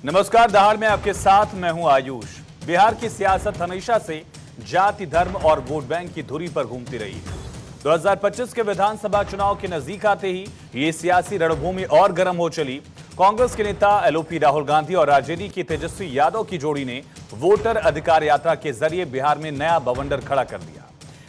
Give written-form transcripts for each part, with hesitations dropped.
नमस्कार, दहाड़ में आपके साथ मैं हूं आयुष। बिहार की सियासत हमेशा से जाति, धर्म और वोट बैंक की धुरी पर घूमती रही है। 2025 के विधानसभा चुनाव के नजदीक आते ही ये सियासी रणभूमि और गर्म हो चली। कांग्रेस के नेता एलओपी राहुल गांधी और आरजेडी की तेजस्वी यादव की जोड़ी ने वोटर अधिकार यात्रा के जरिए बिहार में नया बवंडर खड़ा कर दिया।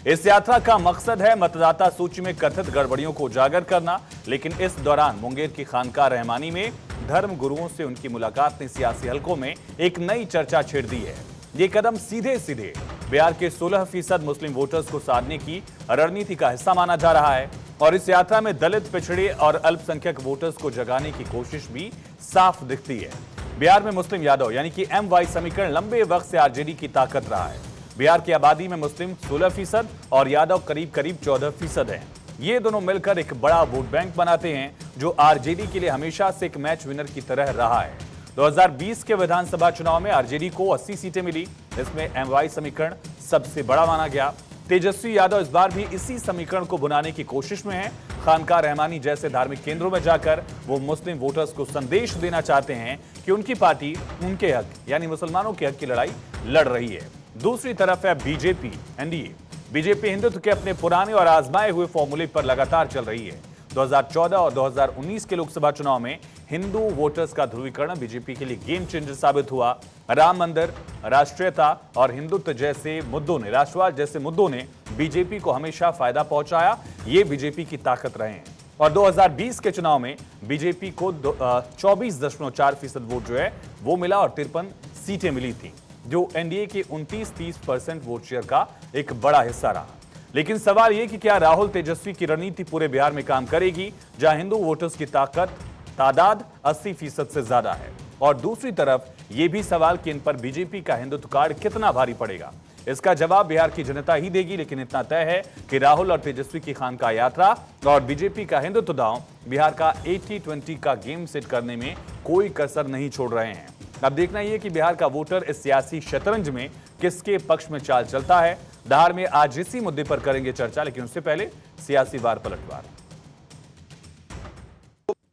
इस यात्रा का मकसद है मतदाता सूची में कथित गड़बड़ियों को उजागर करना, लेकिन इस दौरान मुंगेर की खानकाह रहमानी में धर्म गुरुओं से उनकी मुलाकात ने सियासी हलकों में एक नई चर्चा छेड़ दी है। ये कदम सीधे सीधे बिहार के 16% मुस्लिम वोटर्स को साधने की रणनीति का हिस्सा माना जा रहा है और इस यात्रा में दलित, पिछड़े और अल्पसंख्यक वोटर्स को जगाने की कोशिश भी साफ दिखती है। बिहार में मुस्लिम यादव यानी कि MY समीकरण लंबे वक्त से आरजेडी की ताकत रहा है। बिहार की आबादी में मुस्लिम 16% और यादव करीब 14% हैं। ये दोनों मिलकर एक बड़ा वोट बैंक बनाते हैं जो आरजेडी के लिए हमेशा से एक मैच विनर की तरह रहा है। 2020 के विधानसभा चुनाव में आरजेडी को 80 सीटें मिली, इसमें MY समीकरण सबसे बड़ा माना गया। तेजस्वी यादव इस बार भी इसी समीकरण को बुनाने की कोशिश में हैं। खानकाह रहमानी जैसे धार्मिक केंद्रों में जाकर वो मुस्लिम वोटर्स को संदेश देना चाहते हैं कि उनकी पार्टी उनके हक यानी मुसलमानों के हक की लड़ाई लड़ रही है। दूसरी तरफ है बीजेपी एनडीए। बीजेपी हिंदुत्व के अपने पुराने और आजमाए हुए फॉर्मूले पर लगातार चल रही है। 2014 और 2019 के लोकसभा चुनाव में हिंदू वोटर्स का ध्रुवीकरण बीजेपी के लिए गेम चेंजर साबित हुआ। राम मंदिर, राष्ट्रीयता और हिंदुत्व जैसे मुद्दों ने, राष्ट्रवाद जैसे मुद्दों ने बीजेपी को हमेशा फायदा पहुंचाया। ये बीजेपी की ताकत रहे हैं और 2020 के चुनाव में बीजेपी को 24.4% वोट जो है वो मिला और 53 सीटें मिली थी, जो एनडीए के 29-30% वोट शेयर का एक बड़ा हिस्सा रहा। लेकिन सवाल यह कि क्या राहुल तेजस्वी की रणनीति पूरे बिहार में काम करेगी, जहां हिंदू वोटर्स की तादाद 80% से ज्यादा है। और दूसरी तरफ यह भी सवाल कि इन पर बीजेपी का हिंदुत्व कार्ड कितना भारी पड़ेगा। इसका जवाब बिहार की जनता ही देगी, लेकिन इतना तय है कि राहुल और तेजस्वी की खानकाह यात्रा और बीजेपी का हिंदुत्व दांव बिहार का 80-20 का गेम सेट करने में कोई कसर नहीं छोड़ रहे हैं। अब देखना यह कि बिहार का वोटर इस सियासी शतरंज में किसके पक्ष में चाल चलता है। दहाड़ में आज इसी मुद्दे पर करेंगे चर्चा, लेकिन उससे पहले सियासी वार पलटवार।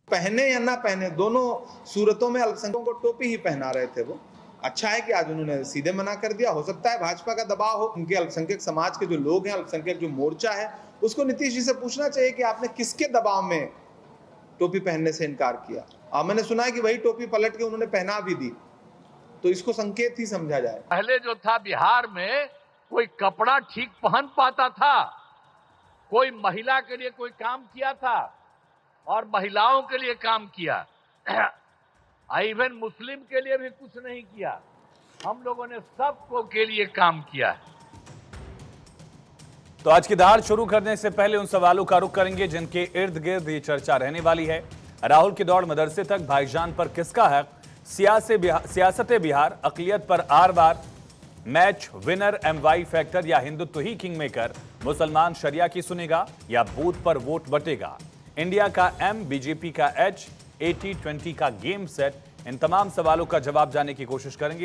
पहने या ना पहने, दोनों सूरतों में अल्पसंख्यकों को टोपी ही पहना रहे थे। वो अच्छा है कि आज उन्होंने सीधे मना कर दिया। हो सकता है भाजपा का दबाव हो, उनके अल्पसंख्यक समाज के जो लोग हैं, अल्पसंख्यक जो मोर्चा है, उसको नीतीश जी से पूछना चाहिए कि आपने किसके दबाव में टोपी पहनने से इनकार किया। मैंने सुना है कि वही टोपी पलट के उन्होंने पहना भी दी, तो इसको संकेत ही समझा जाए। पहले जो था बिहार में कोई कपड़ा ठीक पहन पाता था, कोई महिला के लिए कोई काम किया था और महिलाओं के लिए काम किया, इवन मुस्लिम के लिए भी कुछ नहीं किया। हम लोगों ने सबको के लिए काम किया है। तो आज की दहाड़ शुरू करने से पहले उन सवालों का रुख करेंगे जिनके इर्द गिर्द ये चर्चा रहने वाली है। राहुल की दौड़ मदरसे तक, भाईजान पर किसका हक, सियासत बिहार, अकलियत पर are bar, match winner MY factor या हिंदुत्व ही किंग मेकर, मुसलमान शरिया की सुनेगा या बूथ पर वोट बटेगा, इंडिया का M, बीजेपी का H, 80-20 का गेम सेट। इन तमाम सवालों का जवाब जानने की कोशिश करेंगे।